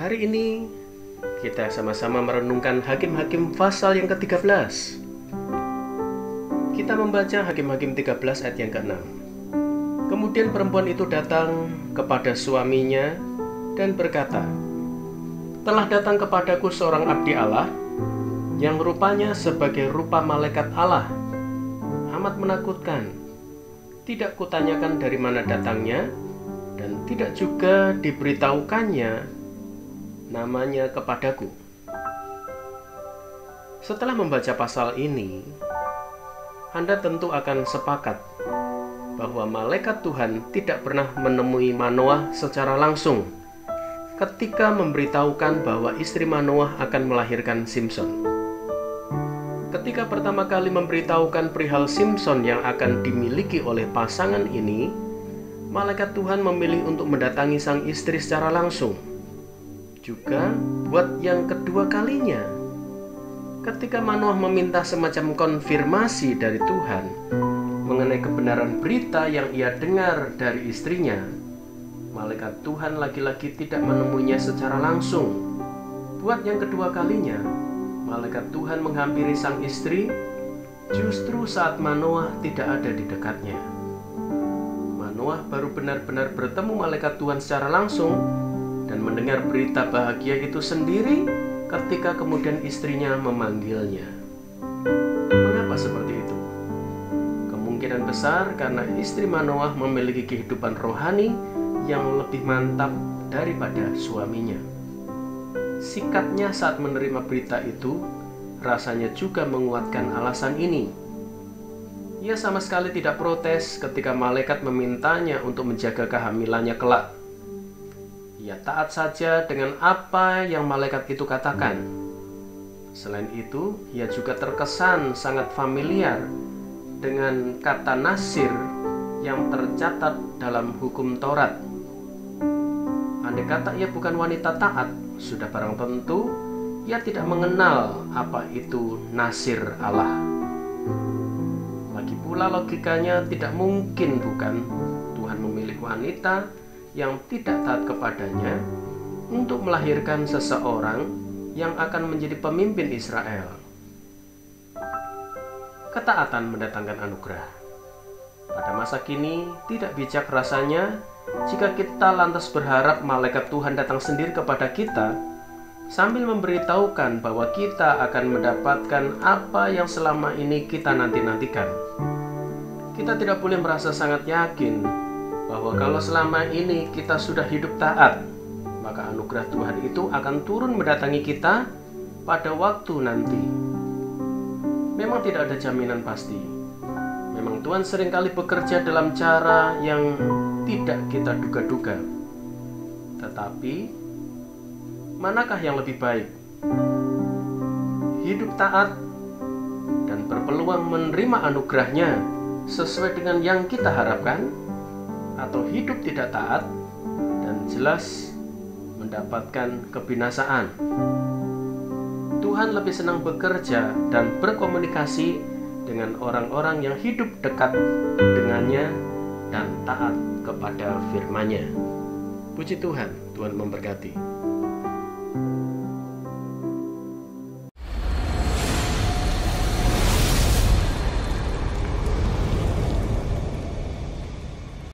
Hari ini kita sama-sama merenungkan Hakim-Hakim pasal yang ke-13. Kita membaca Hakim-Hakim 13 ayat yang ke-6. Kemudian perempuan itu datang kepada suaminya dan berkata, "Telah datang kepadaku seorang abdi Allah yang rupanya sebagai rupa malaikat Allah, amat menakutkan. Tidak kutanyakan dari mana datangnya, dan tidak juga diberitahukannya namanya kepadaku." Setelah membaca pasal ini, Anda tentu akan sepakat bahwa malaikat Tuhan tidak pernah menemui Manoah secara langsung ketika memberitahukan bahwa istri Manoah akan melahirkan Simson. Ketika pertama kali memberitahukan perihal Simson yang akan dimiliki oleh pasangan ini, malaikat Tuhan memilih untuk mendatangi sang istri secara langsung. Juga buat yang kedua kalinya, ketika Manoah meminta semacam konfirmasi dari Tuhan mengenai kebenaran berita yang ia dengar dari istrinya, malaikat Tuhan lagi-lagi tidak menemuinya secara langsung. Buat yang kedua kalinya, malaikat Tuhan menghampiri sang istri justru saat Manoah tidak ada di dekatnya. Manoah baru benar-benar bertemu malaikat Tuhan secara langsung dan mendengar berita bahagia itu sendiri ketika kemudian istrinya memanggilnya. Mengapa seperti itu? Kemungkinan besar karena istri Manoah memiliki kehidupan rohani yang lebih mantap daripada suaminya. Sikapnya saat menerima berita itu rasanya juga menguatkan alasan ini. Ia sama sekali tidak protes ketika malaikat memintanya untuk menjaga kehamilannya kelak. Ia taat saja dengan apa yang malaikat itu katakan. Selain itu, ia juga terkesan sangat familiar dengan kata nasir yang tercatat dalam hukum Taurat. Andai kata ia bukan wanita taat, sudah barang tentu ia tidak mengenal apa itu nasir Allah. Lagi pula logikanya tidak mungkin, bukan, Tuhan memilih wanita yang tidak taat kepadanya untuk melahirkan seseorang yang akan menjadi pemimpin Israel. Ketaatan mendatangkan anugerah. Pada masa kini tidak bijak rasanya jika kita lantas berharap malaikat Tuhan datang sendiri kepada kita sambil memberitahukan bahwa kita akan mendapatkan apa yang selama ini kita nanti-nantikan. Kita tidak boleh merasa sangat yakin bahwa kalau selama ini kita sudah hidup taat, maka anugerah Tuhan itu akan turun mendatangi kita pada waktu nanti. Memang tidak ada jaminan pasti. Memang Tuhan seringkali bekerja dalam cara yang tidak kita duga-duga. Tetapi, manakah yang lebih baik? Hidup taat dan berpeluang menerima anugerahnya sesuai dengan yang kita harapkan, atau hidup tidak taat dan jelas mendapatkan kebinasaan? Tuhan lebih senang bekerja dan berkomunikasi dengan orang-orang yang hidup dekat dengannya dan taat kepada firman-Nya. Puji Tuhan, Tuhan memberkati.